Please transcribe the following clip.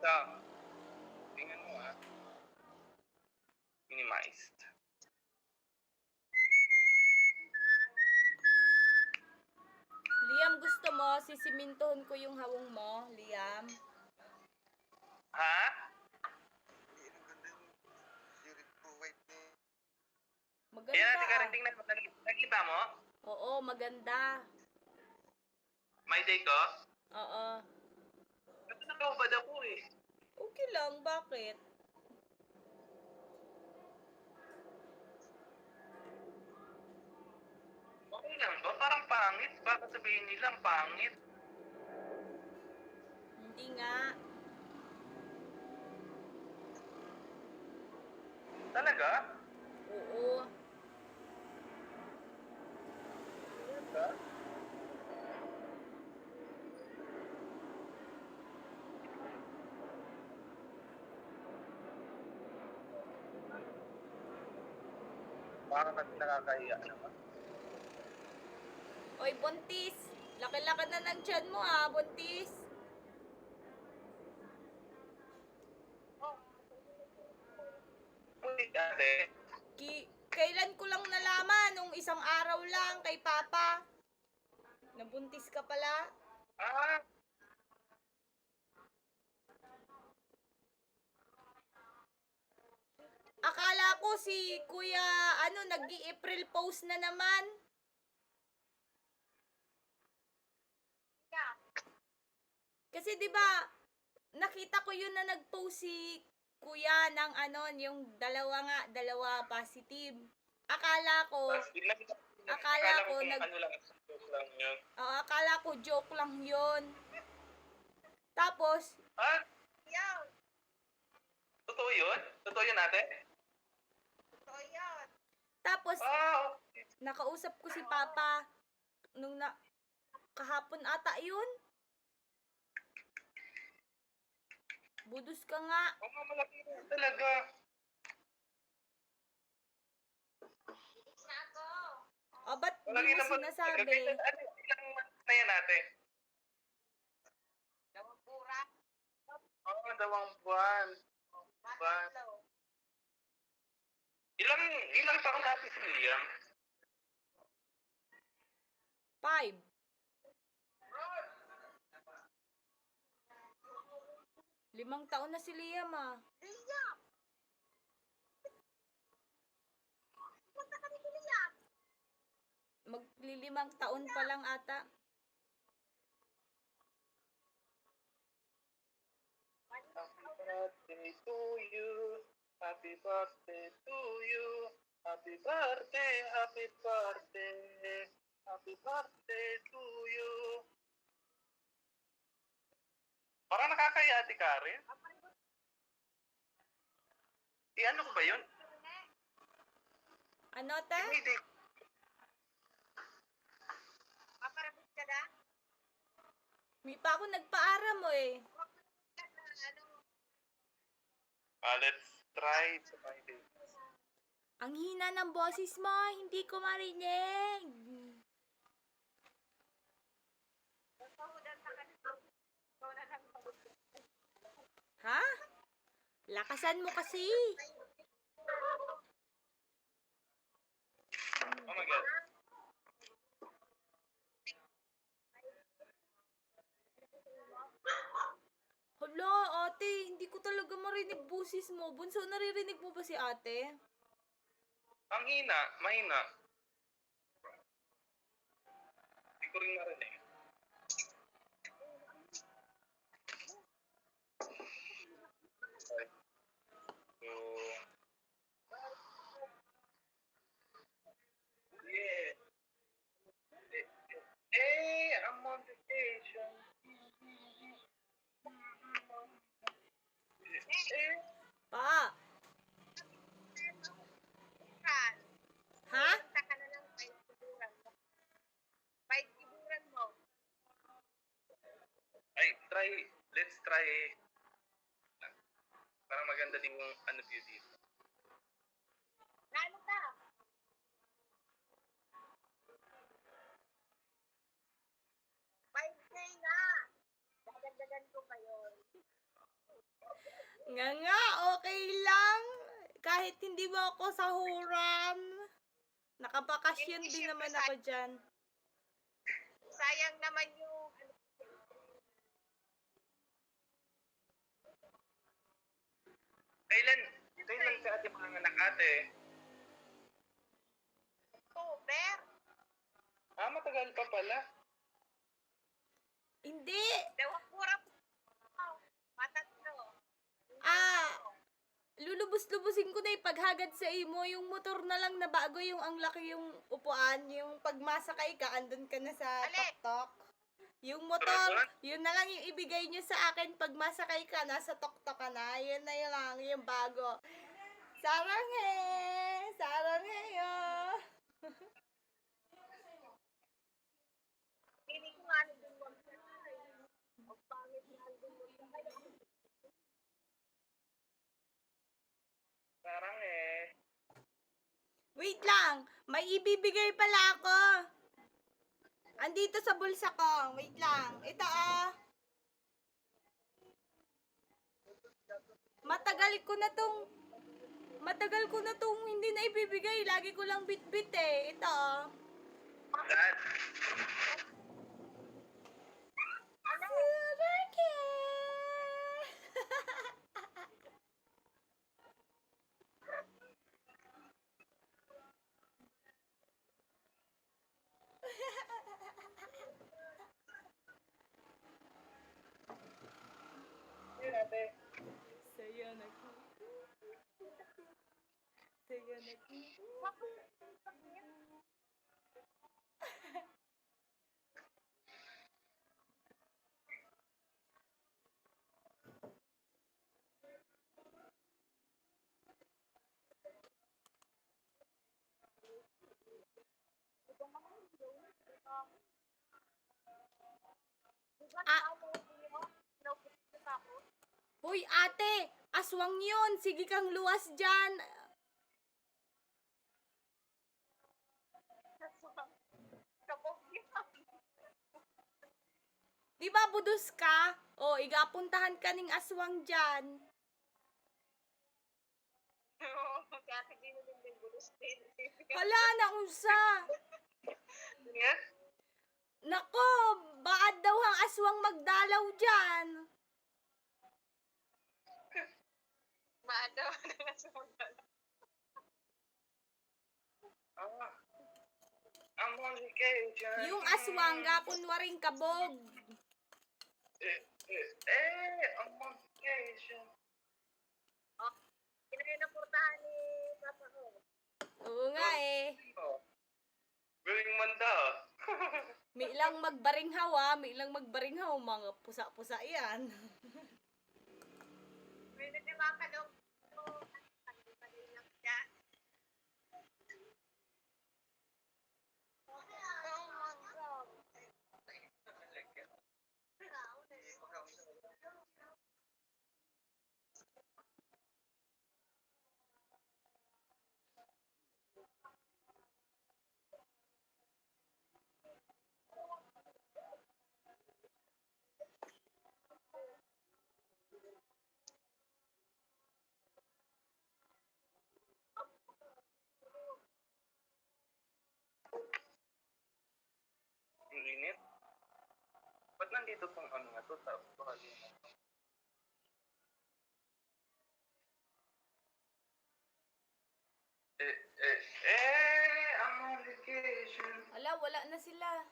Ito. Tingnan mo ah. Minimized. Liam, gusto mo, sisimintohon ko yung hawong mo, Liam? Ha? Maganda. Yan, tika rin, tingnan mo. Nakita mo? Oo, maganda. My day ko? Oo. Ba't nakaubad ako eh? Okay lang, bakit? Okay lang ba? Parang pangit. Baka sabihin nilang pangit. Hindi nga. Talaga? Oo. Talaga? Baka kasi nakakahiya naman. Oy, buntis. Laki-laki na ng tiyan mo ah, buntis. Uy, ate. Kailan ko lang nalaman, nung isang araw lang kay Papa. Nabuntis ka pala. Ah, Akala ko si Kuya, nag-i-April post na naman. Kasi 'di ba, nakita ko yun na nag-post si Kuya ng yung dalawa positive. Akala ko, akala ko kung nag ano lang, joke lang yun. akala ko joke lang yun. Tapos, Ah? Totoo yun? Totoo yun ate? tapos Okay. nakausap ko si Papa nung kahapon ata yun. Budos ka nga. Oo nga, malaki yun talaga. Ba't di Malaki mo naman. sinasabi? Ilang months na yan ate? Oo, 2 buwan. Ilang taon natin si Liam? 5. Limang taon na si Liam ah. Maglilimang taon pa lang ata. Happy birthday to you. Happy birthday to you. Happy birthday, happy birthday. Happy birthday to you. Parang nakakaya ate Karen. Ano ko ba yun? Ano te? Hindi. May pa ako nagpaaram mo eh. Let's try to find it. Ang hina ng boses mo, hindi ko marinig. Ha? Lakasan mo kasi. Oh my God. Hala, ate, hindi ko talaga marinig boses mo. Bunso, naririnig mo ba si ate? Ang hina, mahina. Hindi ko rin marinig. Okay. So, yeah. Hey, I'm on vacation. Pa. Ha? Ay, let's try. Parang maganda din yung view dito. Nga, okay lang. Kahit hindi mo ako sahuran. Nakabakasyon Hindi, din syempre, naman ako dyan. sayang naman yung Kailan si ate panganak ate? October. Matagal pa pala. Hindi. Dawang pura po. Matatlo. Lulubos-lubusin ko na ipaghagad sa imo. Yung motor na lang na bago, yung ang laki yung upuan. Yung pagmasakay ka, andun ka na sa Ale. tok-tok. Yung motor, yun na lang yung ibigay nyo sa akin pag masakay ka, nasa tok-tok ka na. Yun na yun lang, yung bago. Saranghe! Saranghe yo! Hindi ko nga nandun magkakay. Ang pangit na nandun magkakay. Parang Wait lang, may ibibigay pala ako. Andito sa bulsa ko. Wait lang. Ito Matagal ko na tong hindi na ibibigay. Lagi ko lang bit-bit eh. Ito Dad. Yun ate. Saya nag... Saya nag... Hoy ate, aswang yun. Sige kang luwas dyan. Di ba budus ka? O, igapuntahan ka ning aswang dyan. Kaya hindi mo din gulos din. Hala, naunsa. Nga? Nako, baad daw ang aswang magdalaw dyan. Maadaw na nga sa mga. Ang communication. Yung aswang, gapon waring kabog. Ang communication. Pinapurtahan ni Papa ko. Oo nga eh. Galing man daw. May ilang magbaringhaw may ilang magbaringhaw, mga pusa-pusa yan. May nagdiba ka daw. Ano pa rin lang siya. Oh my God. Ang init. Ba't nandito tong ano nga to? Tapos bahagi mo. Ang communication. Ala, wala na sila.